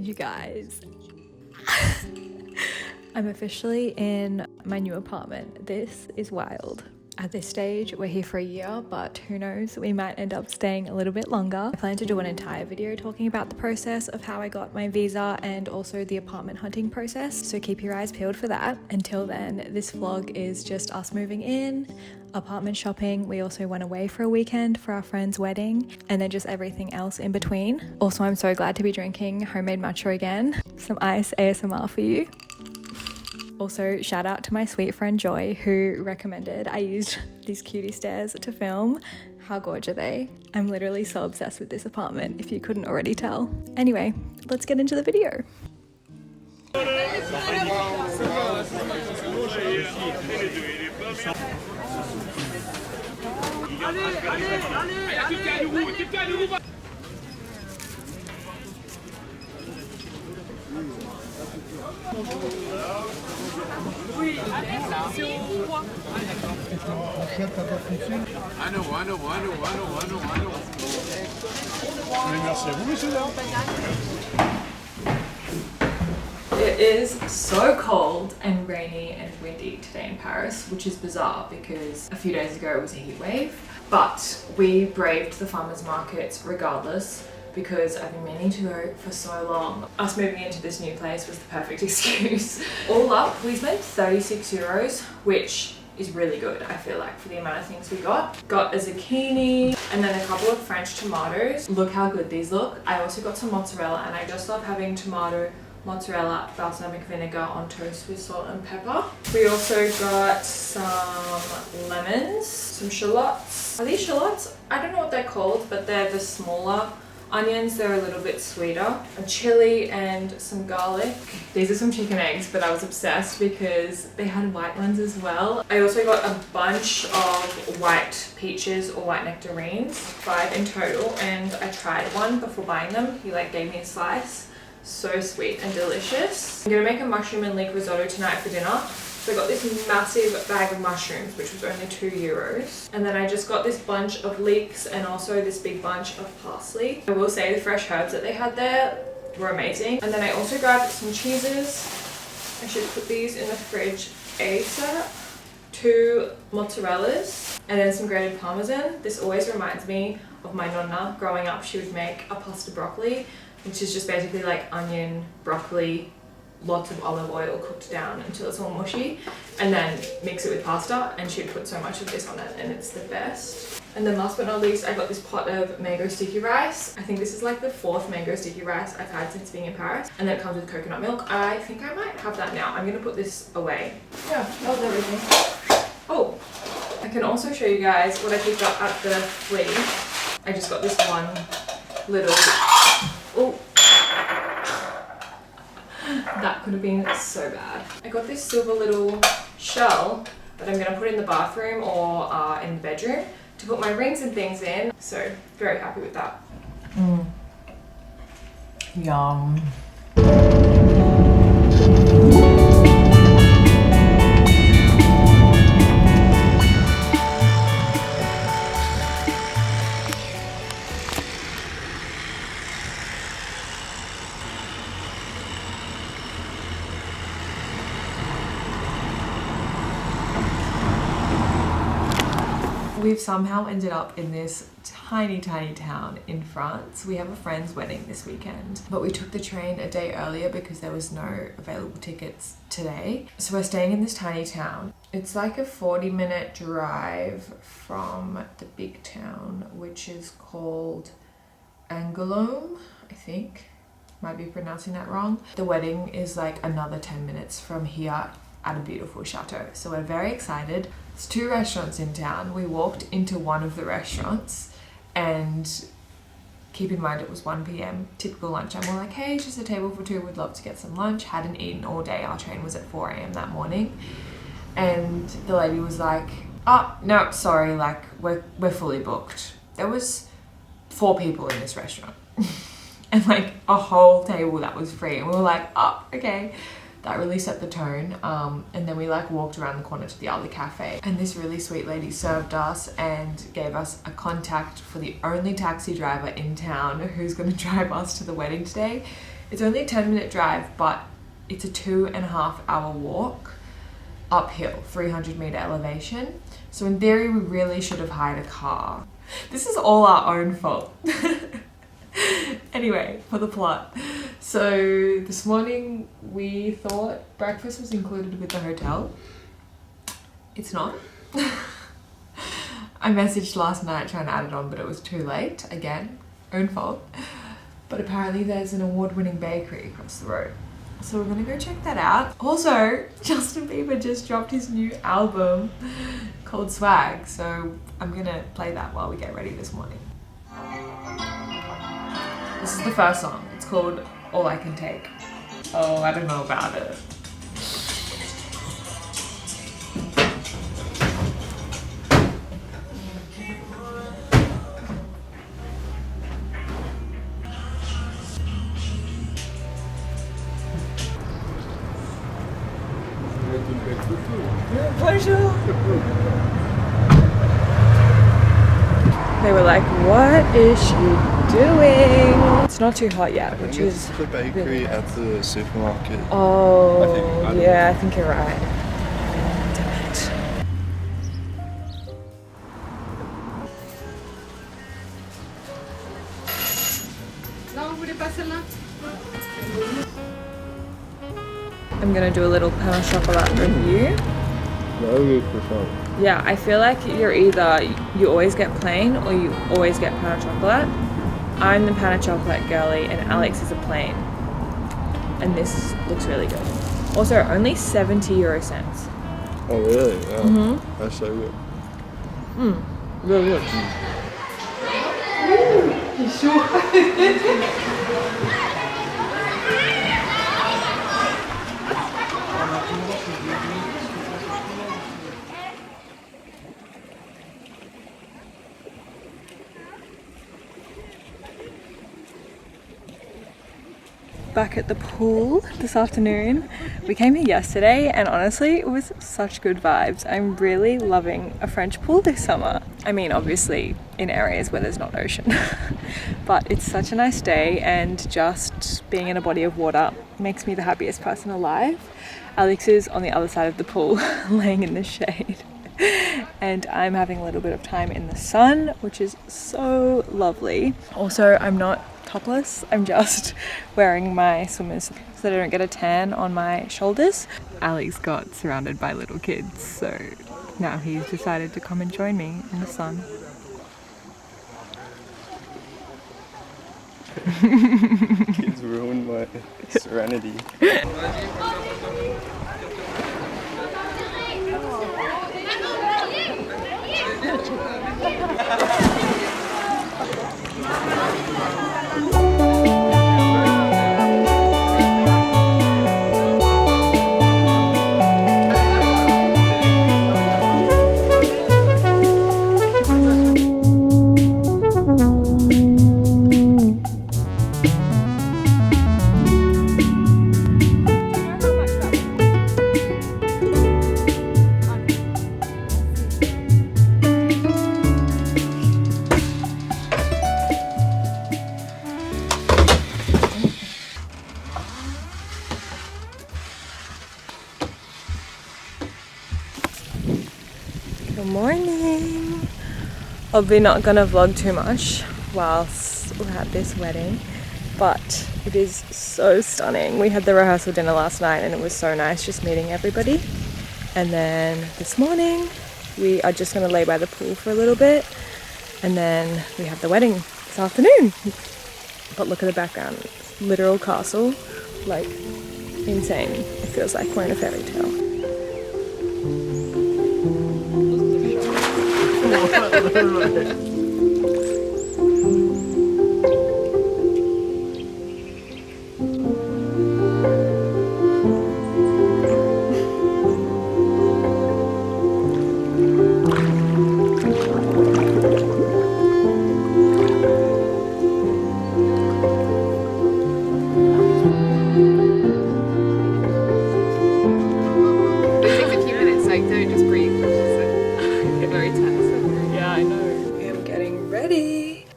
You guys, I'm officially in my new apartment. This is wild. At this stage, we're here for a year, but who knows, we might end up staying a little bit longer. I plan to do an entire video talking about the process of how I got my visa and also the apartment hunting process, so keep your eyes peeled for that. Until then, this vlog is just us moving in, apartment shopping. We also went away for a weekend for our friend's wedding, and then just everything else in between. Also, I'm so glad to be drinking homemade matcha again. Some ice ASMR for you. Also, shout out to my sweet friend Joy, who recommended I used these cutie stairs to film. How gorgeous are they? I'm literally so obsessed with this apartment, if you couldn't already tell. Anyway, let's get into the video. It is so cold and rainy and windy today in Paris, which is bizarre because a few days ago it was a heat wave. But we braved the farmers markets regardless, because I've been meaning to go for so long. Us moving into this new place was the perfect excuse. All up, we spent 36 euros, which is really good, I feel like, for the amount of things we got. Got a zucchini and then a couple of French tomatoes. Look how good these look. I also got some mozzarella, and I just love having tomato, mozzarella, balsamic vinegar on toast with salt and pepper. We also got some lemons, some shallots. Are these shallots? I don't know what they're called, but they're the smaller onions. They're a little bit sweeter. A chili and some garlic. These are some chicken eggs, but I was obsessed because they had white ones as well. I also got a bunch of white peaches or white nectarines, 5 in total, and I tried one before buying them. He gave me a slice. So sweet and delicious. I'm gonna make a mushroom and leek risotto tonight for dinner. So I got this massive bag of mushrooms, which was only 2 euros. And then I just got this bunch of leeks and also this big bunch of parsley. I will say the fresh herbs that they had there were amazing. And then I also grabbed some cheeses. I should put these in the fridge ASAP. 2 mozzarellas and then some grated parmesan. This always reminds me of my nonna. Growing up, she would make a pasta broccoli, which is just basically like onion, broccoli, lots of olive oil cooked down until it's all mushy, and then mix it with pasta, and she'd put so much of this on it, and it's the best. And then last but not least, I got this pot of mango sticky rice. I think this is like the 4th mango sticky rice I've had since being in Paris, and then it comes with coconut milk. I think I might have that now. I'm gonna put this away. Yeah, that was everything. Oh, I can also show you guys what I picked up at the flea. I just got this one little, oh, that could have been so bad. I got this silver little shell that I'm gonna put in the bathroom or in the bedroom to put my rings and things in. So very happy with that. Yum. We've somehow ended up in this tiny town in France. We have a friend's wedding this weekend, but we took the train a day earlier because there was no available tickets today. So we're staying in this tiny town. It's like a 40-minute drive from the big town, which is called Angoulême, I think. Might be pronouncing that wrong. The wedding is like another 10 minutes from here at a beautiful chateau. So we're very excited. There's 2 restaurants in town. We walked into one of the restaurants, and keep in mind it was 1 p.m, typical lunchtime. We're like, hey, it's just a table for 2, we'd love to get some lunch. Hadn't eaten all day. Our train was at 4 a.m. that morning. And the lady was like, oh, no, sorry, like we're fully booked. There was 4 people in this restaurant and like a whole table that was free. And we were like, oh, okay. That really set the tone. And then we walked around the corner to the other cafe, and this really sweet lady served us and gave us a contact for the only taxi driver in town who's going to drive us to the wedding today. It's only a 10-minute drive, but it's a 2.5-hour walk uphill, 300-meter elevation. So in theory, we really should have hired a car. This is all our own fault. Anyway, for the plot. So this morning we thought breakfast was included with the hotel. It's not. I messaged last night trying to add it on, but it was too late. Again, own fault. But apparently there's an award-winning bakery across the road. So we're gonna go check that out. Also, Justin Bieber just dropped his new album called Swag. So I'm gonna play that while we get ready this morning. This is the first song. It's called All I Can Take. Oh, I don't know about it. Bonjour. They were like, what is she doing? It's not too hot yet, which is the bakery really at the supermarket. Oh, yeah, I think you're right. Damn it. I'm gonna do a little pain au chocolat review. Yeah, I feel like you're either, you always get plain or you always get pain au chocolat. I'm the pain au chocolat girly and Alex is a plain. And this looks really good. Also, only 70 euro cents. Oh really? Wow. That's so good. Really good. You sure? Back at the pool this afternoon. We came here yesterday and honestly it was such good vibes. I'm really loving a French pool this summer. I mean, obviously in areas where there's not ocean, but it's such a nice day and just being in a body of water makes me the happiest person alive. Alex is on the other side of the pool laying in the shade and I'm having a little bit of time in the sun, which is so lovely. Also, I'm not topless, I'm just wearing my swimmers so that I don't get a tan on my shoulders. Alex got surrounded by little kids, so now he's decided to come and join me in the sun. Kids ruined my serenity. Good morning. I'll be not gonna vlog too much whilst we're at this wedding, but it is so stunning. We had the rehearsal dinner last night and it was so nice just meeting everybody. And then this morning we are just gonna lay by the pool for a little bit and then we have the wedding this afternoon. But look at the background, it's literal castle, like insane. It feels like we're in a fairy tale.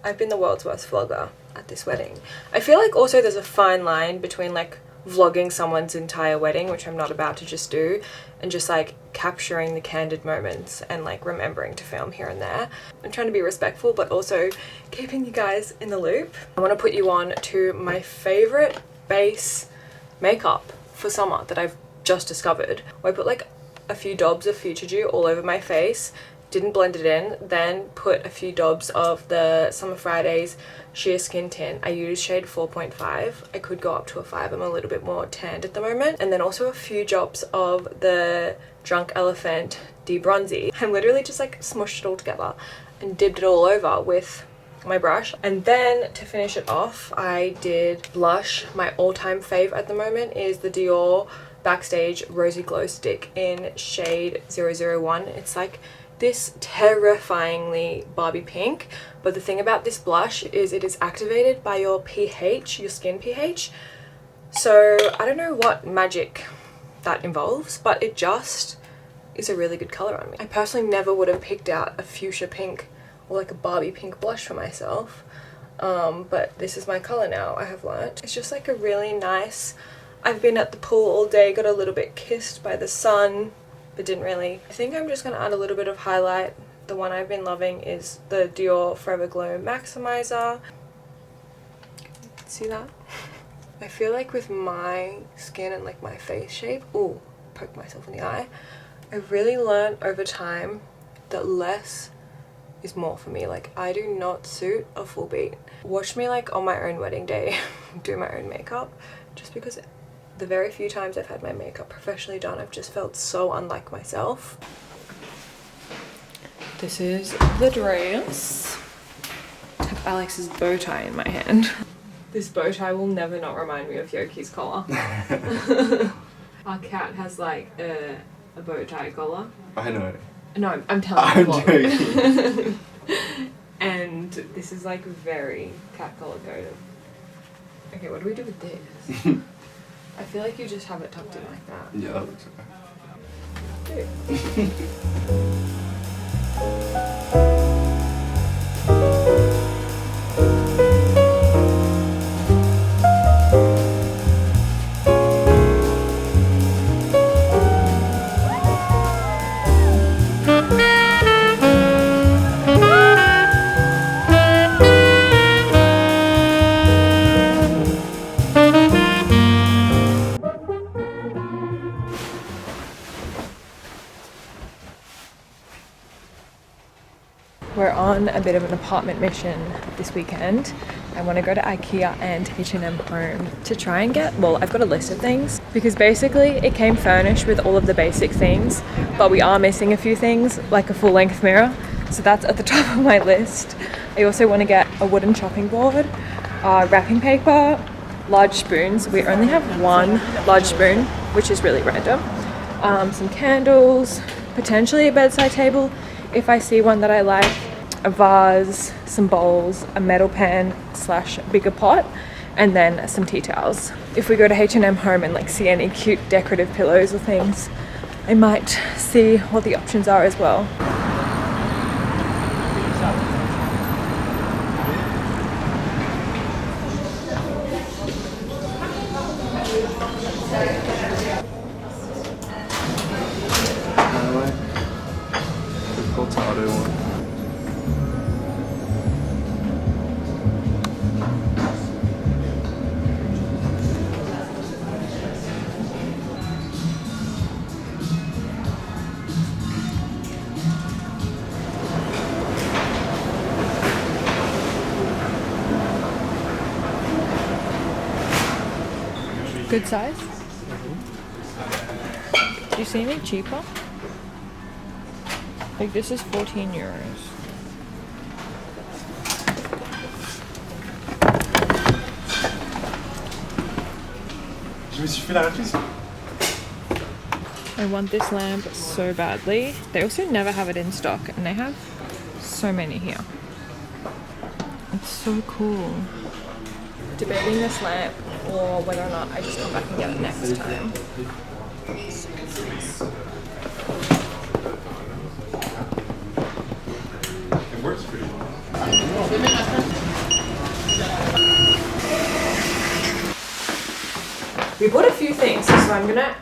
I've been the world's worst vlogger at this wedding. I feel like also there's a fine line between like vlogging someone's entire wedding, which I'm not about to just do, and just like capturing the candid moments and like remembering to film here and there. I'm trying to be respectful but also keeping you guys in the loop. I want to put you on to my favorite base makeup for summer that I've just discovered. I put like a few dabs of Future Dew all over my face, didn't blend it in, then put a few dabs of the Summer Fridays Sheer Skin Tint. I use shade 4.5. I could go up to a 5. I'm a little bit more tanned at the moment. And then also a few drops of the Drunk Elephant De-Bronzy. I literally just like smushed it all together and dipped it all over with my brush. And then to finish it off, I did blush. My all-time fave at the moment is the Dior Backstage Rosy Glow Stick in shade 001. It's like this terrifyingly Barbie pink, but the thing about this blush is it is activated by your pH, your skin pH. So I don't know what magic that involves, but it just is a really good color on me. I personally never would have picked out a fuchsia pink or like a Barbie pink blush for myself, but this is my color now, I have learnt. It's just like a really nice, I've been at the pool all day, got a little bit kissed by the sun, but didn't really. I think I'm just going to add a little bit of highlight. The one I've been loving is the Dior Forever Glow Maximizer. See that? I feel like with my skin and like my face shape, ooh, poked myself in the eye. I've really learned over time that less is more for me. Like I do not suit a full beat. Watch me like on my own wedding day do my own makeup, just because the very few times I've had my makeup professionally done, I've just felt so unlike myself. This is the dress. I have Alex's bow tie in my hand. This bow tie will never not remind me of Yoki's collar. Our cat has like a bow tie collar. I know. No, I'm telling you. I'm joking. And this is like very cat collar coded. Okay, what do we do with this? I feel like you just have it tucked in like that. Yeah, that looks okay. We're on a bit of an apartment mission this weekend. I want to go to IKEA and H&M Home to try and get, well, I've got a list of things because basically it came furnished with all of the basic things, but we are missing a few things like a full length mirror. So that's at the top of my list. I also want to get a wooden chopping board, wrapping paper, large spoons. We only have one large spoon, which is really random. Some candles, potentially a bedside table if I see one that I like, a vase, some bowls, a metal pan / bigger pot, and then some tea towels. If we go to H&M Home and like see any cute decorative pillows or things, I might see what the options are as well. Good size? Do you see any cheaper? Like this is 14 euros. I want this lamp so badly. They also never have it in stock and they have so many here. It's so cool. Debating this lamp or whether or not I just come back and get it next time. It works pretty well. We bought a few things, so I'm gonna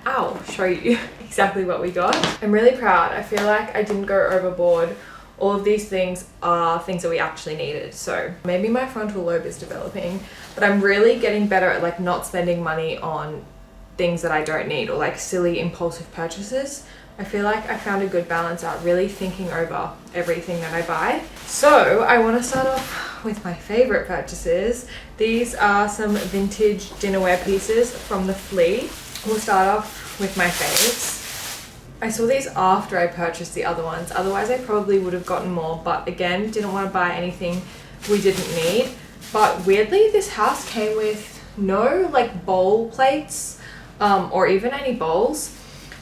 show you exactly what we got. I'm really proud. I feel like I didn't go overboard. All of these things are things that we actually needed, so maybe my frontal lobe is developing, but I'm really getting better at like not spending money on things that I don't need or like silly impulsive purchases. I feel like I found a good balance out, really thinking over everything that I buy. So I want to start off with my favorite purchases. These are some vintage dinnerware pieces from the Flea. We'll start off with my faves. I saw these after I purchased the other ones, otherwise I probably would have gotten more, but again, didn't want to buy anything we didn't need. But weirdly, this house came with no like bowl plates or even any bowls.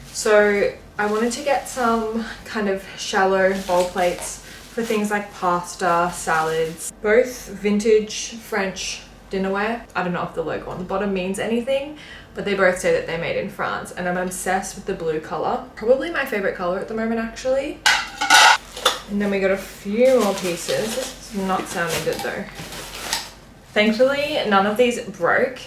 So I wanted to get some kind of shallow bowl plates for things like pasta, salads, both vintage French dinnerware. I don't know if the logo on the bottom means anything, but they both say that they're made in France, and I'm obsessed with the blue color. Probably my favorite color at the moment, actually. And then we got a few more pieces. This is not sounding good though. Thankfully, none of these broke.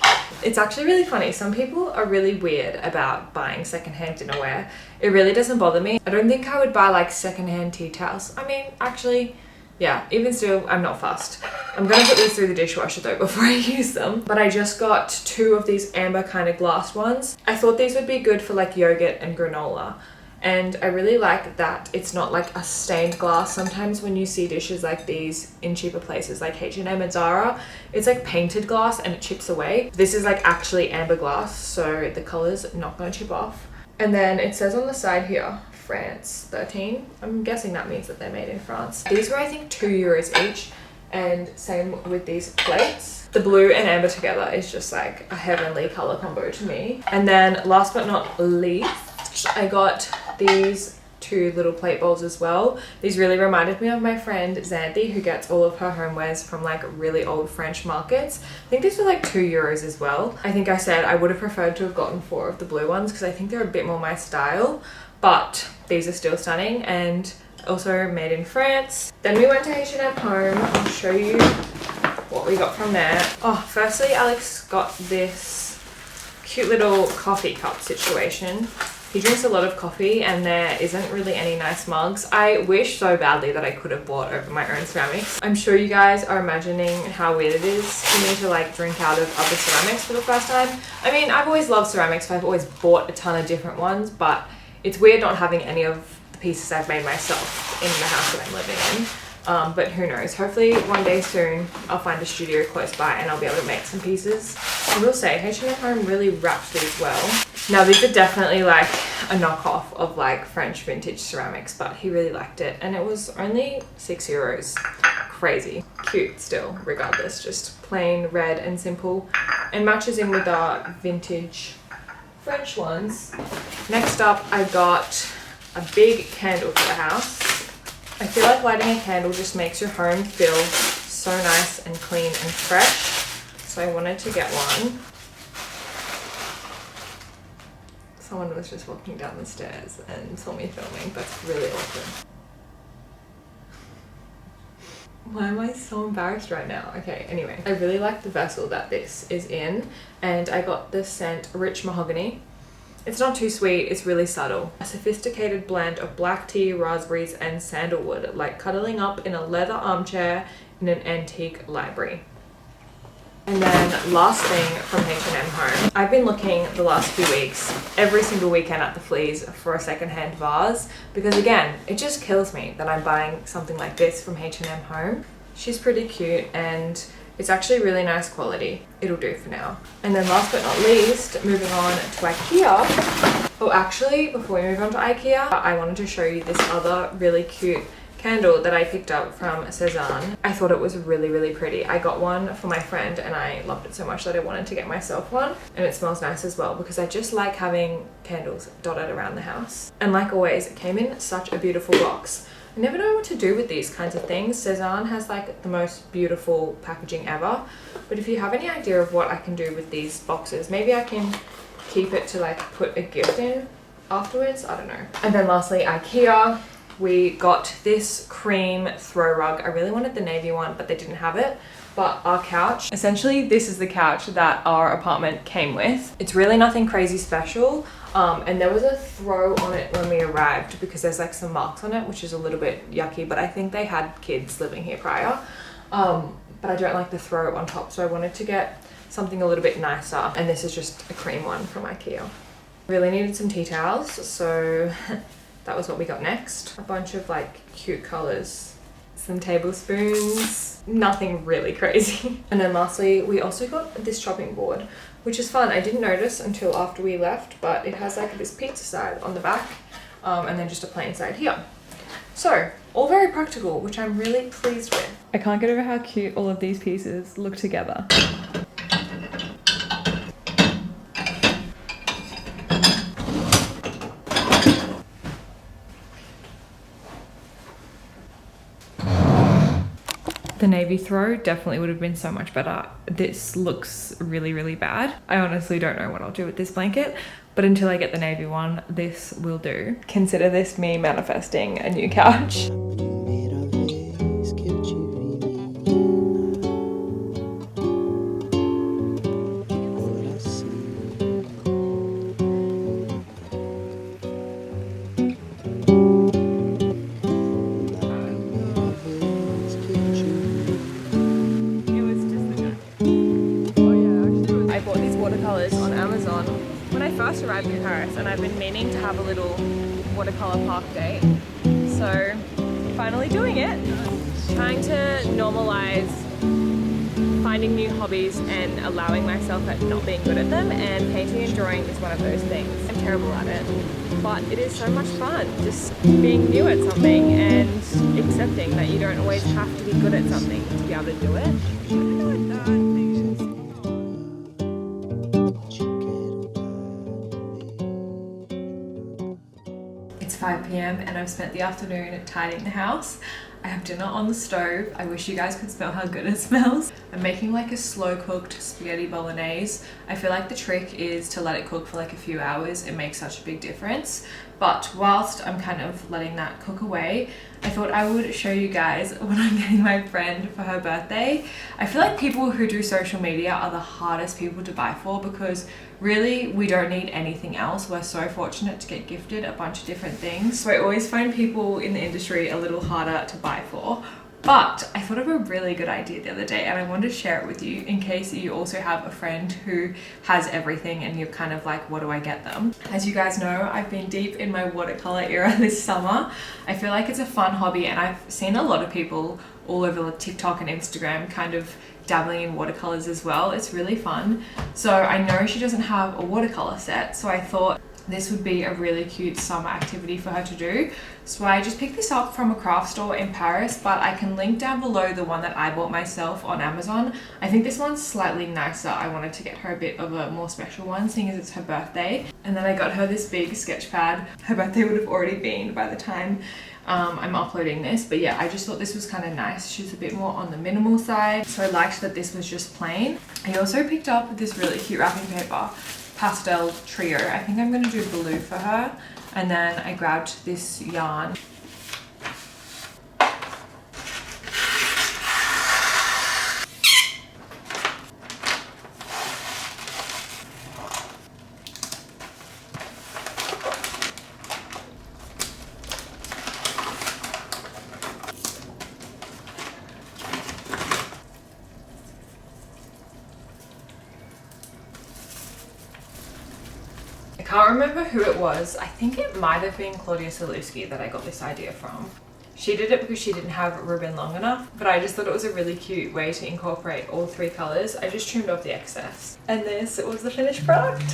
It's actually really funny. Some people are really weird about buying secondhand dinnerware. It really doesn't bother me. I don't think I would buy like secondhand tea towels. I mean, actually, yeah, even still, I'm not fussed. I'm gonna put these through the dishwasher though before I use them. But I just got 2 of these amber kind of glass ones. I thought these would be good for like yogurt and granola. And I really like that it's not like a stained glass. Sometimes when you see dishes like these in cheaper places like H&M and Zara, it's like painted glass and it chips away. This is like actually amber glass, so the color's not gonna chip off. And then it says on the side here, France 13. I'm guessing that means that they're made in France. These were I think €2 each, and same with these plates. The blue and amber together is just like a heavenly color combo to me. And then last but not least, I got these 2 little plate bowls as well. These really reminded me of my friend Zandy, who gets all of her homewares from like really old French markets. I think these were like €2 as well. I think I said I would have preferred to have gotten 4 of the blue ones because I think they're a bit more my style, but these are still stunning and also made in France. Then we went to H&M Home. I'll show you what we got from there. Oh, firstly, Alex got this cute little coffee cup situation. He drinks a lot of coffee and there isn't really any nice mugs. I wish so badly that I could have bought over my own ceramics. I'm sure you guys are imagining how weird it is for me to like drink out of other ceramics for the first time. I mean, I've always loved ceramics, so I've always bought a ton of different ones, but it's weird not having any of the pieces I've made myself in the house that I'm living in. But who knows, hopefully one day soon I'll find a studio close by and I'll be able to make some pieces. I will say H&M Home really wraps these well. Now these are definitely like a knockoff of like French vintage ceramics, but he really liked it and it was only €6. Crazy. Cute still, regardless, just plain red and simple, and matches in with our vintage French ones. Next up, I got a big candle for the house. I feel like lighting a candle just makes your home feel so nice and clean and fresh. So I wanted to get one. Someone was just walking down the stairs and saw me filming. That's really awkward. Why am I so embarrassed right now? Okay, anyway. I really like the vessel that this is in, and I got the scent Rich Mahogany. It's not too sweet, it's really subtle. A sophisticated blend of black tea, raspberries, and sandalwood, like cuddling up in a leather armchair in an antique library. And then last thing from H&M Home. I've been looking the last few weeks, every single weekend at the Fleas for a secondhand vase, because again, it just kills me that I'm buying something like this from H&M Home. She's pretty cute and it's actually really nice quality. It'll do for now. And then last but not least, moving on to IKEA. Oh, actually, before we move on to IKEA, I wanted to show you this other really cute candle that I picked up from Cezanne. I thought it was really, really pretty. I got one for my friend and I loved it so much that I wanted to get myself one. And it smells nice as well because I just like having candles dotted around the house. And like always, it came in such a beautiful box. I never know what to do with these kinds of things. Cezanne has like the most beautiful packaging ever. But if you have any idea of what I can do with these boxes, maybe I can keep it to like put a gift in afterwards. I don't know. And then lastly, IKEA. We got this cream throw rug. I really wanted the navy one, but they didn't have it. But our couch, essentially this is the couch that our apartment came with. It's really nothing crazy special. And there was a throw on it when we arrived because there's like some marks on it, which is a little bit yucky, but I think they had kids living here prior. But I don't like the throw on top, so I wanted to get something a little bit nicer, and this is just a cream one from IKEA. Really needed some tea towels, so that was what we got next. A bunch of like cute colors, some tablespoons, nothing really crazy. And then lastly, we also got this chopping board, which is fun. I didn't notice until after we left, but it has like this pizza side on the back, and then just a plain side here. So, all very practical, which I'm really pleased with. I can't get over how cute all of these pieces look together. The navy throw definitely would have been so much better. This looks really, really bad. I honestly don't know what I'll do with this blanket, but until I get the navy one, this will do. Consider this me manifesting a new couch. Watercolors on Amazon when I first arrived in Paris, and I've been meaning to have a little watercolor park date, so finally doing it. Trying to normalize finding new hobbies and allowing myself at not being good at them, and painting and drawing is one of those things. I'm terrible at it, but it is so much fun just being new at something and accepting that you don't always have to be good at something to be able to do it. It's 5 p.m. and I've spent the afternoon tidying the house. I have dinner on the stove. I wish you guys could smell how good it smells. I'm making like a slow cooked spaghetti bolognese. I feel like the trick is to let it cook for like a few hours. It makes such a big difference. But whilst I'm kind of letting that cook away, I thought I would show you guys what I'm getting my friend for her birthday. I feel like people who do social media are the hardest people to buy for, because really we don't need anything else. We're so fortunate to get gifted a bunch of different things. So I always find people in the industry a little harder to buy for. But I thought of a really good idea the other day, and I wanted to share it with you in case you also have a friend who has everything and you're kind of like, what do I get them? As you guys know, I've been deep in my watercolor era this summer. I feel like it's a fun hobby, and I've seen a lot of people all over TikTok and Instagram kind of dabbling in watercolors as well. It's really fun. So I know she doesn't have a watercolor set, so I thought this would be a really cute summer activity for her to do. So I just picked this up from a craft store in Paris, but I can link down below the one that I bought myself on Amazon. I think this one's slightly nicer. I wanted to get her a bit of a more special one, seeing as it's her birthday. And then I got her this big sketch pad. Her birthday would have already been by the time I'm uploading this, but yeah, I just thought this was kind of nice. She's a bit more on the minimal side, so I liked that this was just plain. I also picked up this really cute wrapping paper, pastel trio. I think I'm gonna do blue for her, and then I grabbed this yarn. I can't remember who it was. I think it might have been Claudia Salewski that I got this idea from. She did it because she didn't have ribbon long enough, but I just thought it was a really cute way to incorporate all three colors. I just trimmed off the excess. And this was the finished product.